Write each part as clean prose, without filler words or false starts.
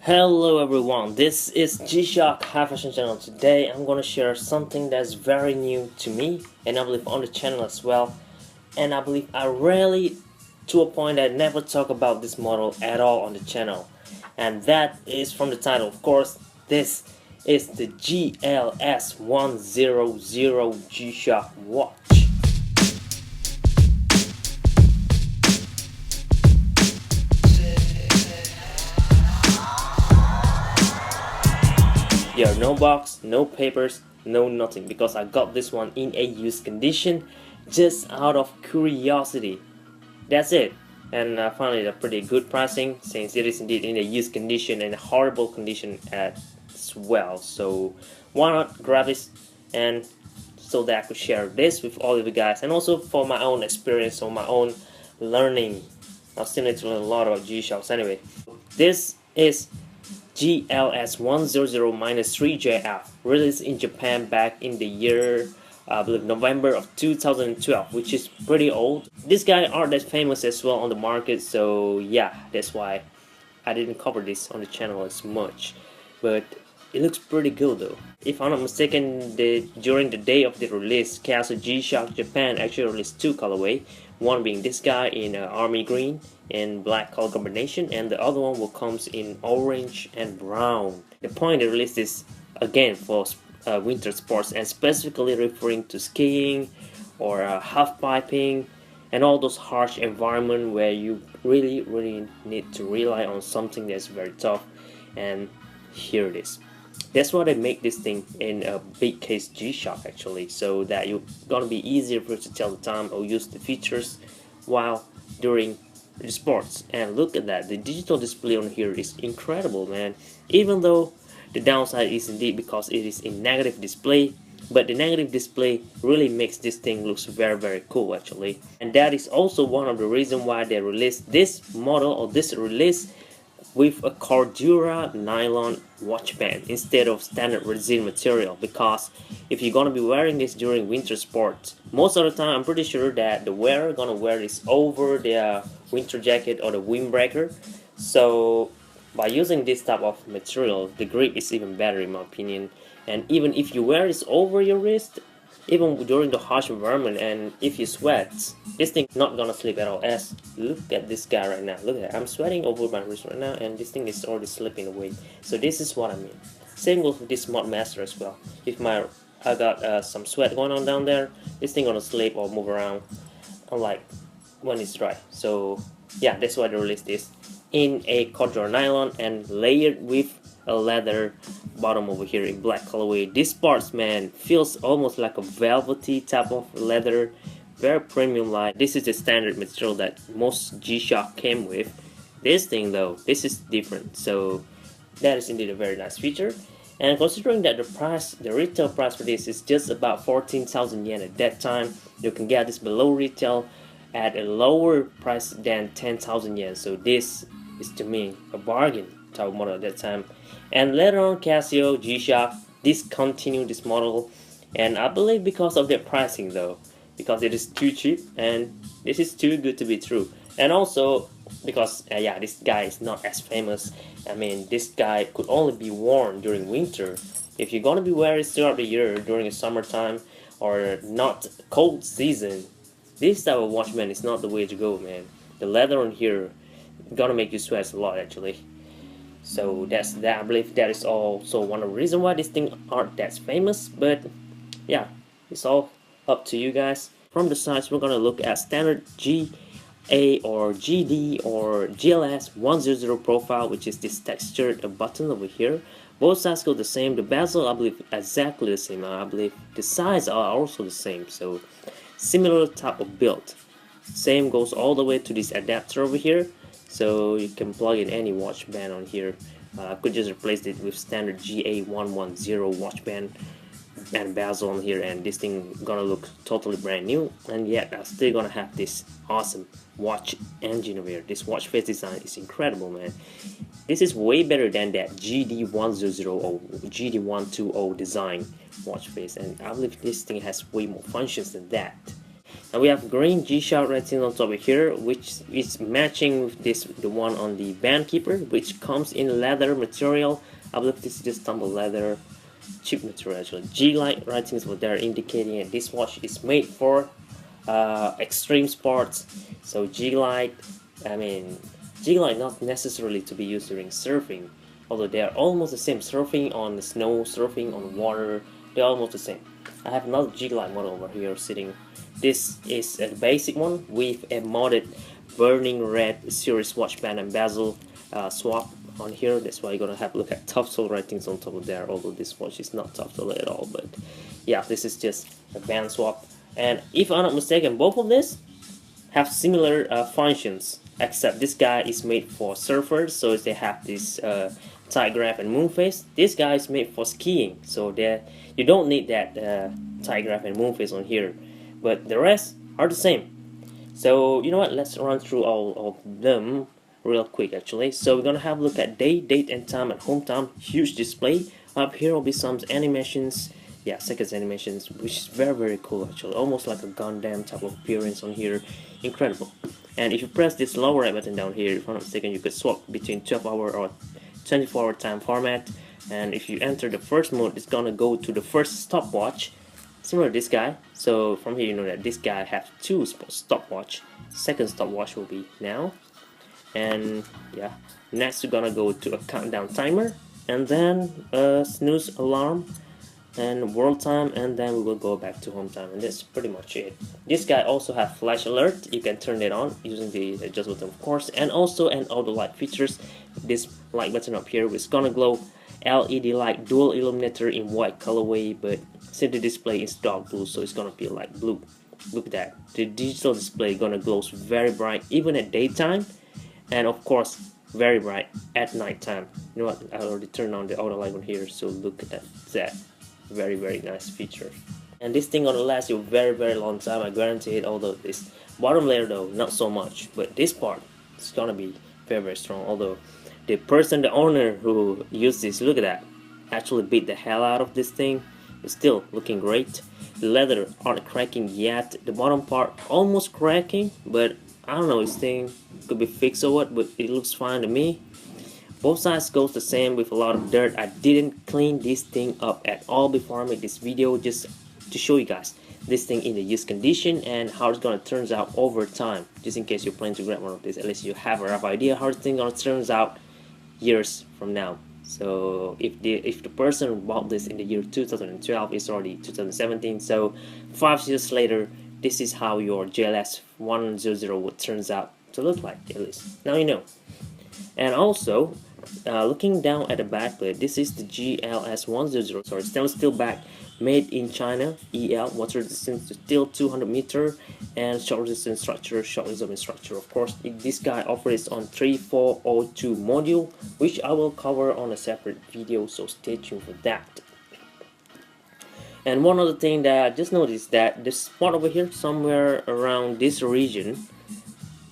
Hello everyone, this is G-Shock High Fashion Channel. Today I'm gonna share something that's very new to me and I believe on the channel as well. And I believe I rarely, to a point, I never talk about this model at all on the channel. And that is from the title, of course. This is the GLS-100 G-Shock watch. Yeah, no box, no papers, no nothing, because I got this one in a used condition just out of curiosity. That's it. And I found it a pretty good pricing since it is indeed in a used condition and a horrible condition as well. So why not grab this and so that I could share this with all of you guys, and also for my own experience or my own learning. I still need to learn a lot about G-Shocks anyway. This is GLS-100-3JF, released in Japan back in the year, I believe, November of 2012, which is pretty old. This guy aren't that famous as well on the market, so yeah, that's why I didn't cover this on the channel as much. But it looks pretty good though. If I'm not mistaken, during the day of the release, Casio G-Shock Japan actually released two colorway. One being this guy in army green and black color combination, and the other one will comes in orange and brown. The point they released is again for winter sports, and specifically referring to skiing or half piping and all those harsh environment where you really need to rely on something that's very tough. And here it is. That's why they make this thing in a big case G-Shock actually, so that you're gonna be easier for you to tell the time or use the features while during the sports. And look at that, the digital display on here is incredible, man. Even though the downside is indeed because it is in negative display, but the negative display really makes this thing looks very cool actually. And that is also one of the reasons why they released this model or this release with a Cordura nylon watch band instead of standard resin material, because if you're gonna be wearing this during winter sports, most of the time I'm pretty sure that the wearer gonna wear this over their winter jacket or the windbreaker. So by using this type of material, the grip is even better in my opinion. And even if you wear this over your wrist, even during the harsh environment, and if you sweat, this thing not gonna slip at all. As look at this guy right now, look at that. I'm sweating over my wrist right now and this thing is already slipping away. So this is what I mean. Same goes with this Smart Master as well. If I got some sweat going on down there, this thing gonna slip or move around, unlike when it's dry. So yeah, that's why they released this in a Cordura nylon and layered with a leather bottom over here in black colorway. This parts, man, feels almost like a velvety type of leather, very premium like. This is the standard material that most G-Shock came with. This thing though, this is different, so that is indeed a very nice feature. And considering that the retail price for this is just about 14,000 yen at that time, you can get this below retail at a lower price than 10,000 yen. So this is to me a bargain type of model at that time. And later on, Casio G-Shock discontinued this model, and I believe because of their pricing though, because it is too cheap and this is too good to be true. And also because yeah, this guy is not as famous. I mean, this guy could only be worn during winter. If you're gonna be wearing it throughout the year during the summertime or not cold season, this type of watchman is not the way to go, man. The leather on here gonna make you sweat a lot actually. So that's that. I believe that is also one of the reasons why this thing aren't that famous. But yeah, it's all up to you guys. From the sides, we're gonna look at standard GA or GD or GLS-100 profile, which is this textured button over here. Both sides go the same. The bezel, I believe, exactly the same. I believe the sides are also the same. So similar type of build. Same goes all the way to this adapter over here. So you can plug in any watch band on here. I could just replace it with standard GA110 watch band and bezel on here, and this thing gonna look totally brand new. And yet I'm still gonna have this awesome watch engine over here. This watch face design is incredible, man. This is way better than that GD100 or GD120 design watch face, and I believe this thing has way more functions than that. And we have green G-Shock rating on top of here, which is matching with the one on the band keeper, which comes in leather material. I believe this is just tumble leather, cheap material actually. G-lide ratings were there indicating that this watch is made for extreme sports. So G-lide, I mean, G-lide not necessarily to be used during surfing, although they are almost the same. Surfing on the snow, surfing on water, they're almost the same. I have another G-lide model over here sitting. This is a basic one with a modded burning red series watch band and bezel swap on here. That's why you're gonna have to look at top sole ratings on top of there, although this watch is not top sole at all. But yeah, this is just a band swap. And if I'm not mistaken, both of these have similar functions, except this guy is made for surfers, so they have this tight grab and moon face. This guy is made for skiing, so you don't need that tight grab and moon face on here, but the rest are the same. So you know what, let's run through all of them real quick actually. So we're gonna have a look at date and time and home time. Huge display. Up here will be some animations, yeah, seconds animations, which is very cool actually, almost like a Gundam type of appearance on here. Incredible. And if you press this lower right button down here, if I'm not mistaken, you could swap between 12-hour or 24-hour time format. And if you enter the first mode, it's gonna go to the first stopwatch, similar to this guy. So from here you know that this guy has two stopwatch. Second stopwatch will be now. And yeah, next we're gonna go to a countdown timer, and then a snooze alarm and world time, and then we will go back to home time, and that's pretty much it. This guy also have flash alert. You can turn it on using the adjust button of course, and also an auto light features. This light button up here is gonna glow LED light dual illuminator in white colorway, but since the display is dark blue, so it's gonna be like blue. Look at that, the digital display gonna glows very bright even at daytime, and of course very bright at nighttime. You know what, I already turned on the auto light on here, so look at that. Very nice feature. And this thing gonna last you a very long time, I guarantee it. Although this bottom layer though, not so much, but this part is gonna be very strong. Although the owner who used this, look at that, actually beat the hell out of this thing. It's still looking great. The leather aren't cracking yet. The bottom part almost cracking, but I don't know, this thing could be fixed or what, but it looks fine to me. Both sides goes the same with a lot of dirt. I didn't clean this thing up at all before I made this video, just to show you guys this thing in the used condition and how it's gonna turn out over time. Just in case you plan to grab one of these, at least you have a rough idea how the thing gonna turn out years from now. So if the person bought this in the year 2012, it's already 2017. So 5 years later, this is how your GLS-100 would turns out to look like, at least. Now you know. And also, looking down at the back plate, this is the GLS-100, sorry, stainless steel back, made in China, EL, water resistance to steel 200 meter, and shock resistant structure, shock absorbing structure. Of course, this guy operates on 3402 module, which I will cover on a separate video, so stay tuned for that. And one other thing that I just noticed, that this spot over here, somewhere around this region,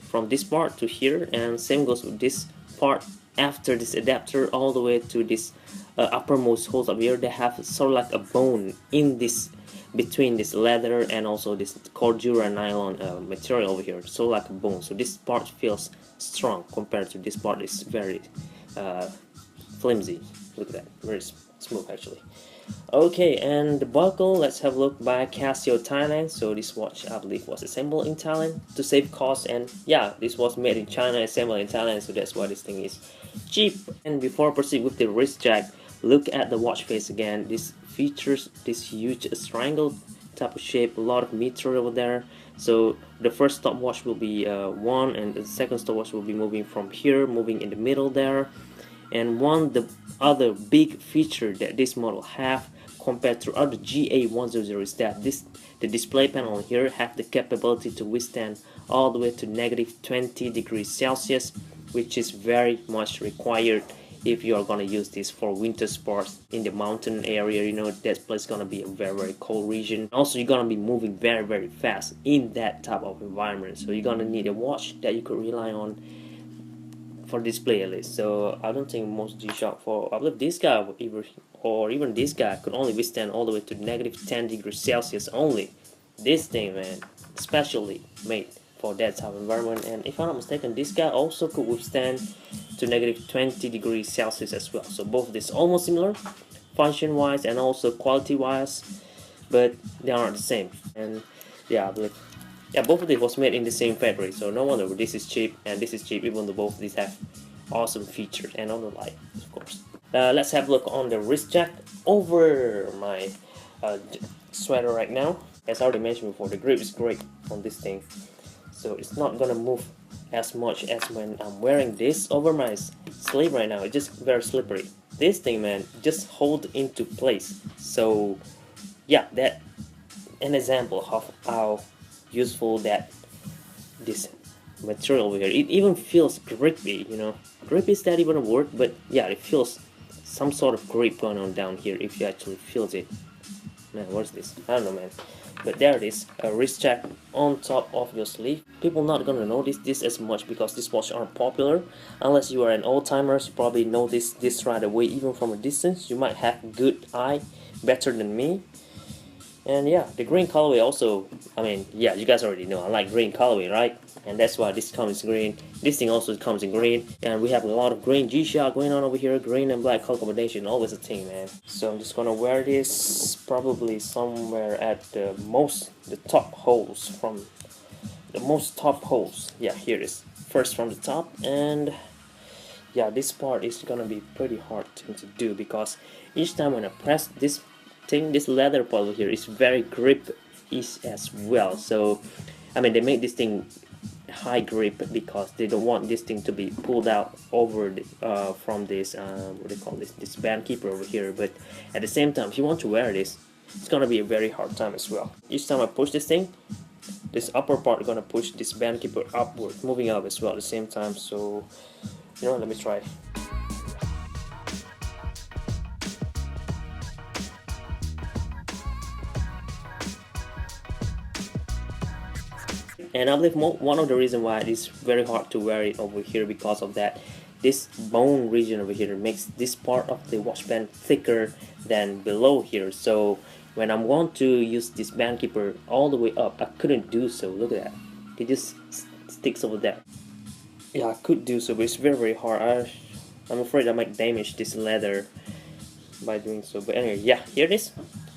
from this part to here, and same goes with this part after this adapter all the way to this uppermost holes up here, they have sort of like a bone in this, between this leather and also this cordura nylon material over here, so like a bone. So this part feels strong compared to this part is very flimsy. Look at that, very smooth actually. Okay, and the buckle, let's have a look by Casio Thailand. So this watch I believe was assembled in Thailand to save cost, and yeah, this was made in China, assembled in Thailand, so that's why this thing is cheap. And before I proceed with the wrist jack, look at the watch face again. This features this huge triangle type of shape, a lot of material over there. So the first stopwatch will be 1, and the second stopwatch will be moving from here, moving in the middle there. And the other big feature that this model have compared to other GA100 is that the display panel here have the capability to withstand all the way to -20°C, which is very much required if you are gonna use this for winter sports in the mountain area. You know, that place is gonna be a very cold region. Also, you're gonna be moving very fast in that type of environment, so you're gonna need a watch that you could rely on for display at least. So I don't think most G-Shock, for I believe this guy even this guy could only withstand all the way to -10°C only. This thing, man, specially made for that type of environment. And if I'm not mistaken, this guy also could withstand to negative 20 degrees Celsius as well. So both of these almost similar function wise and also quality wise, but they are not the same. And yeah, I believe, yeah, both of these was made in the same factory, so no wonder this is cheap and this is cheap, even though both of these have awesome features and on the light, of course. Let's have a look on the wrist jack over my sweater right now. As I already mentioned before, the grip is great on this thing, so it's not gonna move as much as when I'm wearing this over my sleeve right now. It's just very slippery. This thing, man, just hold into place. So yeah, that an example of how useful that this material over here. It even feels grippy, you know. Grippy is that even a word, but yeah, it feels some sort of grip going on down here if you actually feels it. Man, what's this? I don't know, man. But there it is, a wrist jack on top of your sleeve. People not gonna notice this as much because these watches aren't popular. Unless you are an old-timer, you probably notice this right away even from a distance. You might have good eye, better than me. And yeah, the green colorway also, I mean, yeah, you guys already know I like green colorway, right? And that's why this comes in green. This thing also comes in green. And we have a lot of green G-Shock going on over here. Green and black color combination, always a thing, man. So I'm just gonna wear this probably somewhere at the top holes from the most top holes. Yeah, here it is. First from the top, and yeah, this part is gonna be pretty hard to do because each time when I press this thing, this leather part over here is very grip as well. So I mean, they make this thing high grip because they don't want this thing to be pulled out over the, from this what do you call this band keeper over here. But at the same time, if you want to wear this, it's gonna be a very hard time as well. Each time I push this thing, this upper part is gonna push this band keeper upward, moving up as well at the same time. So you know, let me try. And I believe one of the reasons why it's very hard to wear it over here because of that, this bone region over here makes this part of the watch band thicker than below here. So when I'm going to use this band keeper all the way up, I couldn't do so. Look at that, it just sticks over there. Yeah, I could do so, but it's very hard. I'm afraid I might damage this leather by doing so. But anyway, yeah, here it is.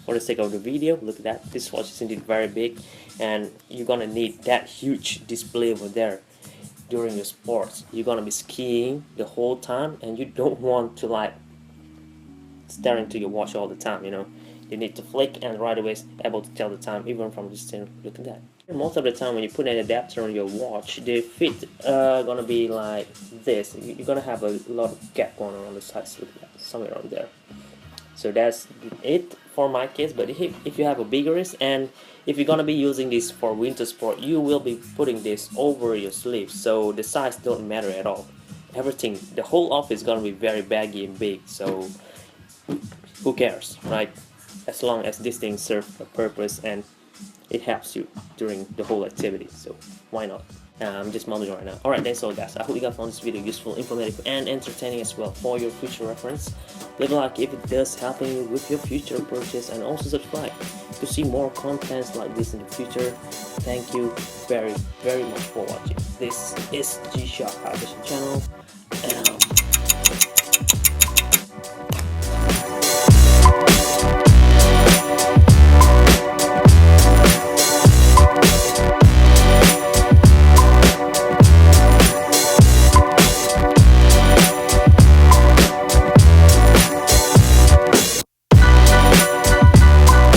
For the sake of the video, look at that. This watch is indeed very big, and you're gonna need that huge display over there during your sports. You're gonna be skiing the whole time, and you don't want to like stare into your watch all the time, you know. You need to flick and right away able to tell the time even from this thing. Look at that. Most of the time when you put an adapter on your watch, the fit gonna be like this. You're gonna have a lot of gap going on the sides. Look at that, somewhere on there. So that's it for my case. But if you have a bigger wrist, and if you're gonna be using this for winter sport, you will be putting this over your sleeve, so the size don't matter at all. Everything, the whole outfit is gonna be very baggy and big, so who cares, right? As long as this thing serves a purpose and it helps you during the whole activity, so why not? I'm just mounting right now. Alright, that's all guys. I hope you guys found this video useful, informative, and entertaining as well for your future reference. Leave a like if it does help you with your future purchase, and also subscribe to see more contents like this in the future. Thank you very much for watching. This is G-Shock High Vision channel, and